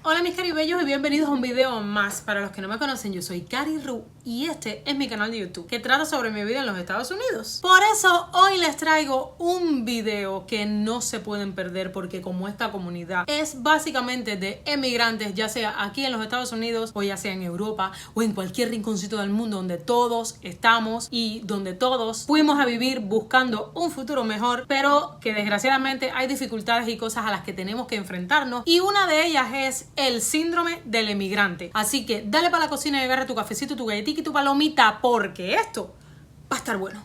Hola mis caribellos y bienvenidos a un video más. Para los que no me conocen, yo soy Cari Ru y este es mi canal de YouTube que trata sobre mi vida en los Estados Unidos. Por eso hoy les traigo un video que no se pueden perder, porque como esta comunidad es básicamente de emigrantes, ya sea aquí en los Estados Unidos o ya sea en Europa o en cualquier rinconcito del mundo donde todos estamos y donde todos fuimos a vivir buscando un futuro mejor, pero que desgraciadamente hay dificultades y cosas a las que tenemos que enfrentarnos, y una de ellas es el síndrome del emigrante. Así que dale para la cocina y agarra tu cafecito, tu galletita y tu palomita, porque esto va a estar bueno.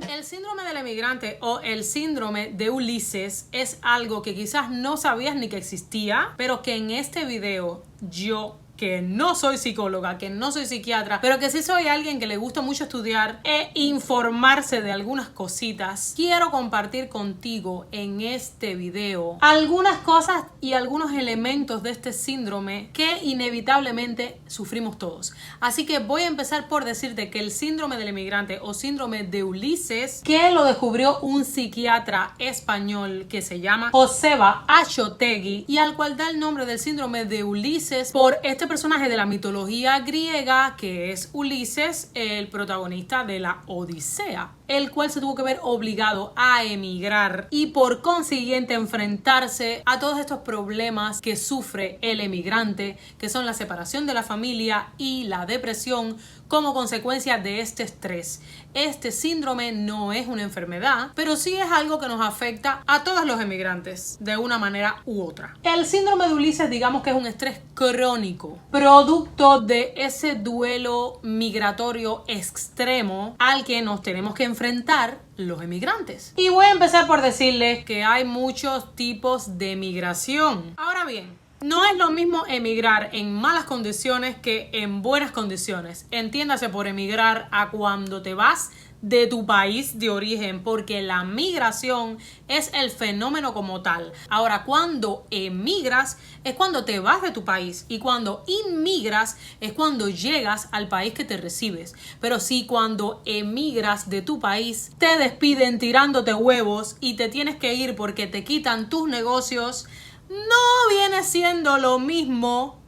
El síndrome del emigrante o el síndrome de Ulises es algo que quizás no sabías ni que existía, pero que en este video yo, que no soy psicóloga, que no soy psiquiatra, pero que sí soy alguien que le gusta mucho estudiar e informarse de algunas cositas, quiero compartir contigo en este video algunas cosas y algunos elementos de este síndrome que inevitablemente sufrimos todos. Así que voy a empezar por decirte que el síndrome del emigrante o síndrome de Ulises, que lo descubrió un psiquiatra español que se llama Joseba Ashotegui, y al cual da el nombre del síndrome de Ulises por este personaje de la mitología griega que es Ulises, el protagonista de la Odisea, el cual se tuvo que ver obligado a emigrar y por consiguiente enfrentarse a todos estos problemas que sufre el emigrante, que son la separación de la familia y la depresión como consecuencia de este estrés. Este síndrome no es una enfermedad, pero sí es algo que nos afecta a todos los emigrantes de una manera u otra. El síndrome de Ulises, digamos que es un estrés crónico, producto de ese duelo migratorio extremo al que nos tenemos que enfrentar los emigrantes. Y voy a empezar por decirles que hay muchos tipos de migración. Ahora bien, no es lo mismo emigrar en malas condiciones que en buenas condiciones. Entiéndase por emigrar a cuando te vas de tu país de origen, porque la migración es el fenómeno como tal. Ahora, cuando emigras es cuando te vas de tu país, y cuando inmigras es cuando llegas al país que te recibes. Pero si cuando emigras de tu país te despiden tirándote huevos y te tienes que ir porque te quitan tus negocios, no viene siendo lo mismo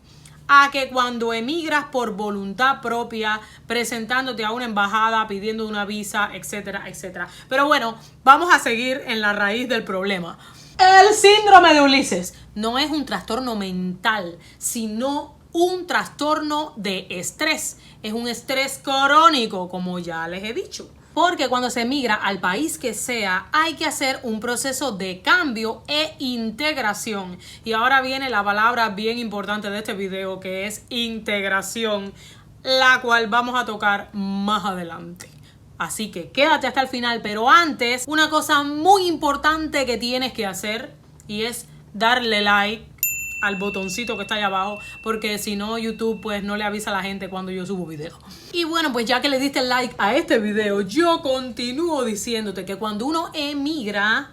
a que cuando emigras por voluntad propia, presentándote a una embajada, pidiendo una visa, etcétera, etcétera. Pero bueno, vamos a seguir en la raíz del problema. El síndrome de Ulises no es un trastorno mental, sino un trastorno de estrés. Es un estrés crónico, como ya les he dicho. Porque cuando se emigra al país que sea, hay que hacer un proceso de cambio e integración. Y ahora viene la palabra bien importante de este video, que es integración, la cual vamos a tocar más adelante. Así que quédate hasta el final, pero antes, una cosa muy importante que tienes que hacer, y es darle like al botoncito que está ahí abajo, porque si no YouTube pues no le avisa a la gente cuando yo subo videos. Y bueno, pues ya que le diste like a este video, yo continúo diciéndote que cuando uno emigra,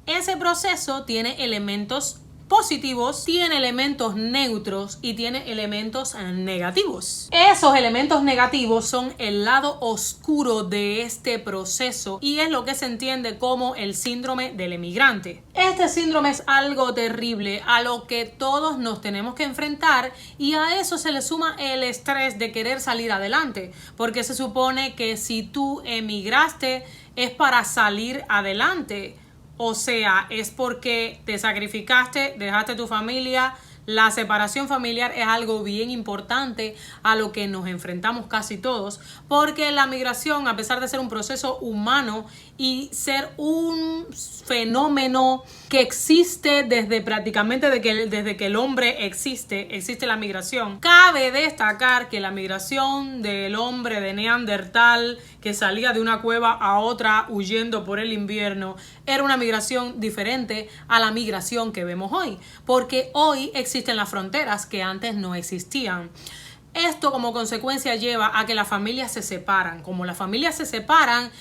ese proceso tiene elementos positivos, tiene elementos neutros y tiene elementos negativos. Esos elementos negativos son el lado oscuro de este proceso y es lo que se entiende como el síndrome del emigrante. Este síndrome es algo terrible a lo que todos nos tenemos que enfrentar, y a eso se le suma el estrés de querer salir adelante, porque se supone que si tú emigraste es para salir adelante. O sea, es porque te sacrificaste, dejaste tu familia. La separación familiar es algo bien importante a lo que nos enfrentamos casi todos, porque la migración, a pesar de ser un proceso humano y ser un fenómeno que existe desde prácticamente desde que el hombre existe la migración. Cabe destacar que la migración del hombre de Neandertal, que salía de una cueva a otra huyendo por el invierno, era una migración diferente a la migración que vemos hoy, porque hoy existen las fronteras que antes no existían. Esto como consecuencia lleva a que las familias se separan. Como las familias se separan,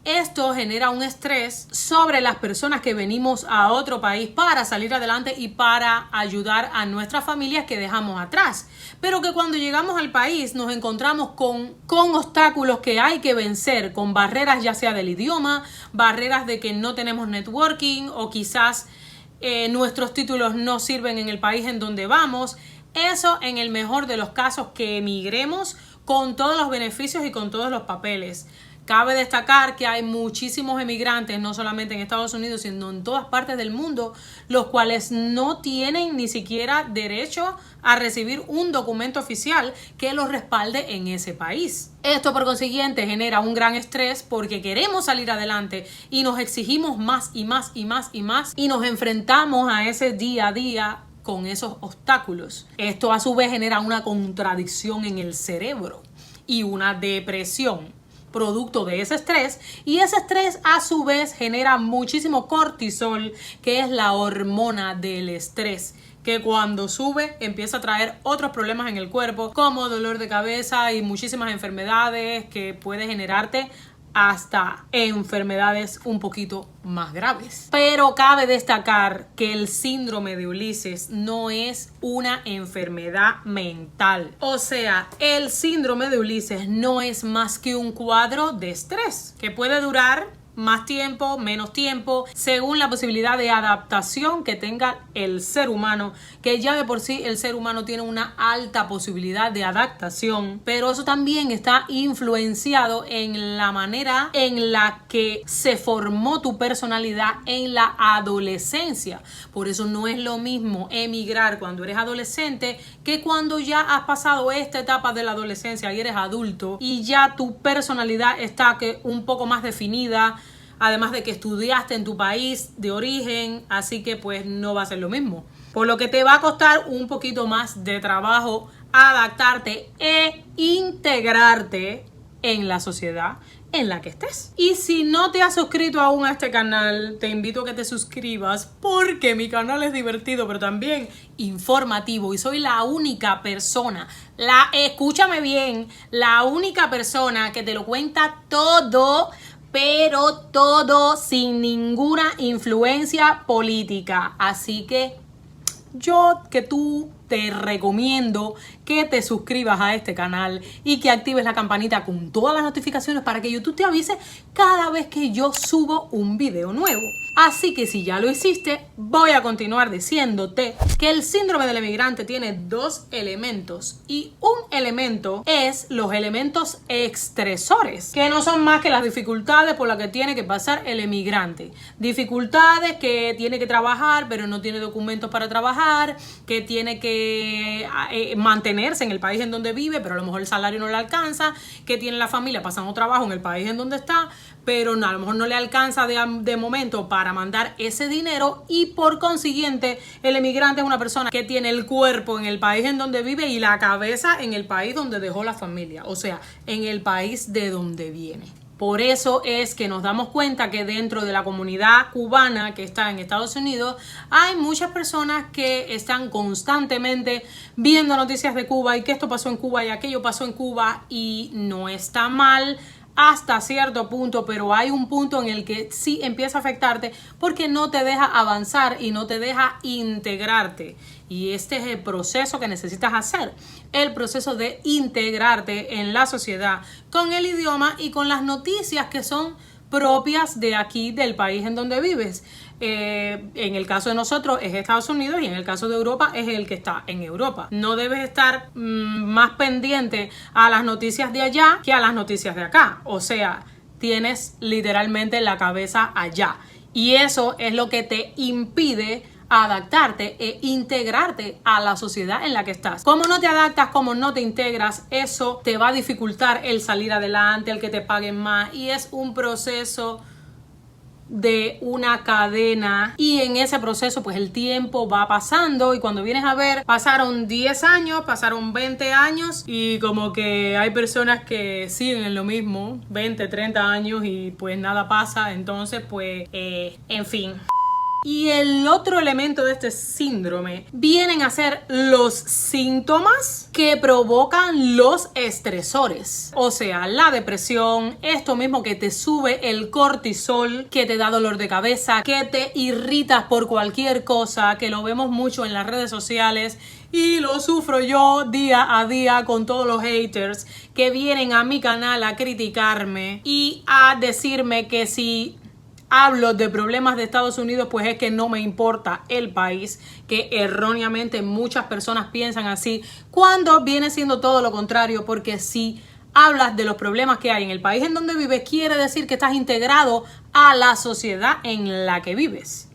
esto genera un estrés sobre las personas que venimos a otro país para salir adelante y para ayudar a nuestras familias que dejamos atrás. Pero que cuando llegamos al país nos encontramos con obstáculos que hay que vencer, con barreras ya sea del idioma, barreras de que no tenemos networking o quizás nuestros títulos no sirven en el país en donde vamos. Eso en el mejor de los casos que emigremos con todos los beneficios y con todos los papeles. Cabe destacar que hay muchísimos emigrantes, no solamente en Estados Unidos, sino en todas partes del mundo, los cuales no tienen ni siquiera derecho a recibir un documento oficial que los respalde en ese país. Esto, por consiguiente, genera un gran estrés porque queremos salir adelante y nos exigimos más y más y más y más y nos enfrentamos a ese día a día con esos obstáculos. Esto a su vez genera una contradicción en el cerebro y una depresión producto de ese estrés, y ese estrés a su vez genera muchísimo cortisol, que es la hormona del estrés, que cuando sube empieza a traer otros problemas en el cuerpo como dolor de cabeza y muchísimas enfermedades que puede generarte hasta enfermedades un poquito más graves. Pero cabe destacar que el síndrome de Ulises no es una enfermedad mental. O sea, el síndrome de Ulises no es más que un cuadro de estrés que puede durar más tiempo, menos tiempo, según la posibilidad de adaptación que tenga el ser humano, que ya de por sí el ser humano tiene una alta posibilidad de adaptación, pero eso también está influenciado en la manera en la que se formó tu personalidad en la adolescencia. Por eso no es lo mismo emigrar cuando eres adolescente que cuando ya has pasado esta etapa de la adolescencia y eres adulto y ya tu personalidad está un poco más definida. Además de que estudiaste en tu país de origen, así que pues no va a ser lo mismo. Por lo que te va a costar un poquito más de trabajo adaptarte e integrarte en la sociedad en la que estés. Y si no te has suscrito aún a este canal, te invito a que te suscribas porque mi canal es divertido, pero también informativo y soy la única persona, escúchame bien, la única persona que te lo cuenta todo, pero todo sin ninguna influencia política. Así que tú te recomiendo que te suscribas a este canal y que actives la campanita con todas las notificaciones para que YouTube te avise cada vez que yo subo un video nuevo. Así que si ya lo hiciste, voy a continuar diciéndote que el síndrome del emigrante tiene dos elementos y un elemento es los elementos estresores, que no son más que las dificultades por las que tiene que pasar el emigrante. Dificultades que tiene que trabajar pero no tiene documentos para trabajar, que tiene que mantenerse en el país en donde vive, pero a lo mejor el salario no le alcanza, que tiene la familia pasando trabajo en el país en donde está, pero a lo mejor no le alcanza de momento para mandar ese dinero, y por consiguiente el emigrante es una persona que tiene el cuerpo en el país en donde vive y la cabeza en el país donde dejó la familia, o sea, en el país de donde viene. Por eso es que nos damos cuenta que dentro de la comunidad cubana que está en Estados Unidos hay muchas personas que están constantemente viendo noticias de Cuba y que esto pasó en Cuba y aquello pasó en Cuba, y no está mal hasta cierto punto, pero hay un punto en el que sí empieza a afectarte porque no te deja avanzar y no te deja integrarte. Y este es el proceso que necesitas hacer, el proceso de integrarte en la sociedad con el idioma y con las noticias que son propias de aquí, del país en donde vives. En el caso de nosotros es Estados Unidos y en el caso de Europa es el que está en Europa. No debes estar más pendiente a las noticias de allá que a las noticias de acá. O sea, tienes literalmente la cabeza allá. Y eso es lo que te impide adaptarte e integrarte a la sociedad en la que estás. Como no te adaptas, como no te integras, eso te va a dificultar el salir adelante, el que te paguen más, y es un proceso de una cadena, y en ese proceso pues el tiempo va pasando y cuando vienes a ver pasaron 10 años, pasaron 20 años y como que hay personas que siguen en lo mismo 20, 30 años y pues nada pasa. Entonces pues en fin. Y el otro elemento de este síndrome vienen a ser los síntomas que provocan los estresores. O sea, la depresión, esto mismo que te sube el cortisol, que te da dolor de cabeza, que te irritas por cualquier cosa, que lo vemos mucho en las redes sociales y lo sufro yo día a día con todos los haters que vienen a mi canal a criticarme y a decirme que si hablo de problemas de Estados Unidos, pues es que no me importa el país, que erróneamente muchas personas piensan así, cuando viene siendo todo lo contrario, porque si hablas de los problemas que hay en el país en donde vives, quiere decir que estás integrado a la sociedad en la que vives.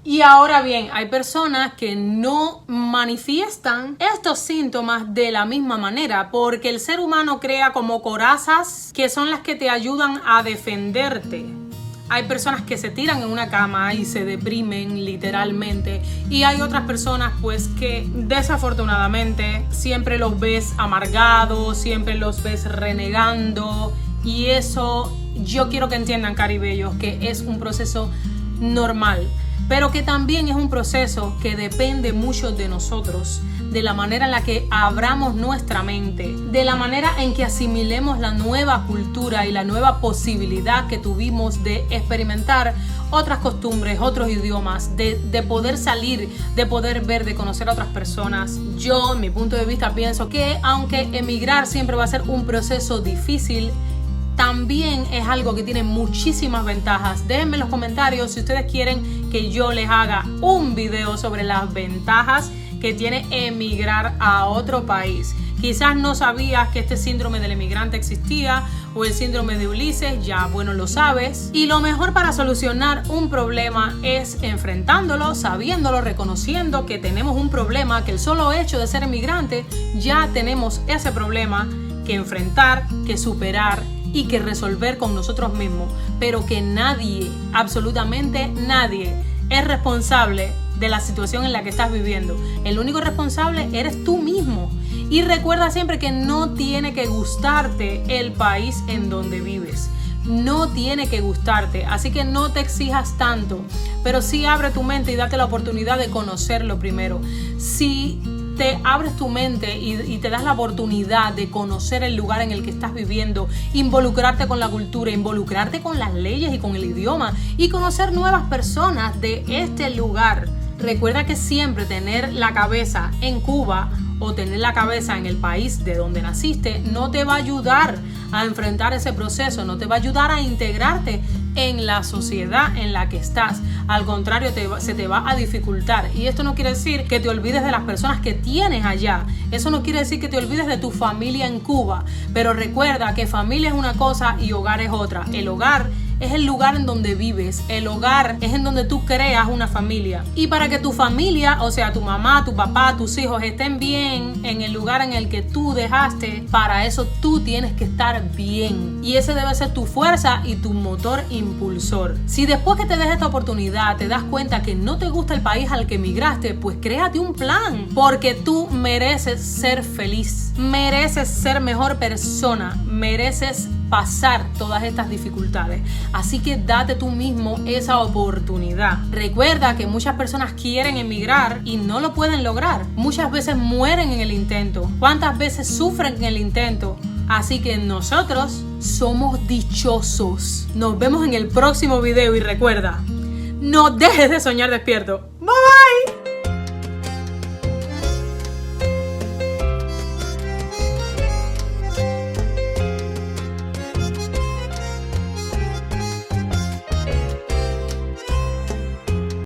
Y ahora bien, hay personas que no manifiestan estos síntomas de la misma manera porque el ser humano crea como corazas que son las que te ayudan a defenderte. Hay personas que se tiran en una cama y se deprimen literalmente y hay otras personas pues que desafortunadamente siempre los ves amargados, siempre los ves renegando y eso yo quiero que entiendan, caribellos, que es un proceso normal. Pero que también es un proceso que depende mucho de nosotros, de la manera en la que abramos nuestra mente, de la manera en que asimilemos la nueva cultura y la nueva posibilidad que tuvimos de experimentar otras costumbres, otros idiomas, de poder salir, de poder ver, de conocer a otras personas. Yo, en mi punto de vista, pienso que aunque emigrar siempre va a ser un proceso difícil, también es algo que tiene muchísimas ventajas. Déjenme en los comentarios si ustedes quieren que yo les haga un video sobre las ventajas que tiene emigrar a otro país. Quizás no sabías que este síndrome del emigrante existía o el síndrome de Ulises, ya bueno lo sabes. Y lo mejor para solucionar un problema es enfrentándolo, sabiéndolo, reconociendo que tenemos un problema, que el solo hecho de ser emigrante ya tenemos ese problema que enfrentar, que superar y que resolver con nosotros mismos, pero que nadie, absolutamente nadie, es responsable de la situación en la que estás viviendo. El único responsable eres tú mismo. Y recuerda siempre que no tiene que gustarte el país en donde vives. No tiene que gustarte, así que no te exijas tanto, pero sí abre tu mente y date la oportunidad de conocerlo primero. Si te abres tu mente y te das la oportunidad de conocer el lugar en el que estás viviendo, involucrarte con la cultura, involucrarte con las leyes y con el idioma y conocer nuevas personas de este lugar. Recuerda que siempre tener la cabeza en Cuba o tener la cabeza en el país de donde naciste no te va a ayudar a enfrentar ese proceso, no te va a ayudar a integrarte en la sociedad en la que estás. Al contrario, se te va a dificultar. Y esto no quiere decir que te olvides de las personas que tienes allá. Eso no quiere decir que te olvides de tu familia en Cuba. Pero recuerda que familia es una cosa y hogar es otra. El hogar es el lugar en donde vives. El hogar es en donde tú creas una familia. Y para que tu familia, o sea, tu mamá, tu papá, tus hijos estén bien en el lugar en el que tú dejaste, para eso tú tienes que estar bien. Y ese debe ser tu fuerza y tu motor impulsor. Si después que te des esta oportunidad te das cuenta que no te gusta el país al que emigraste, pues créate un plan. Porque tú mereces ser feliz. Mereces ser mejor persona. Mereces pasar todas estas dificultades. Así que date tú mismo esa oportunidad. Recuerda que muchas personas quieren emigrar y no lo pueden lograr. Muchas veces mueren en el intento. ¿Cuántas veces sufren en el intento? Así que nosotros somos dichosos. Nos vemos en el próximo video y recuerda, no dejes de soñar despierto. Bye bye.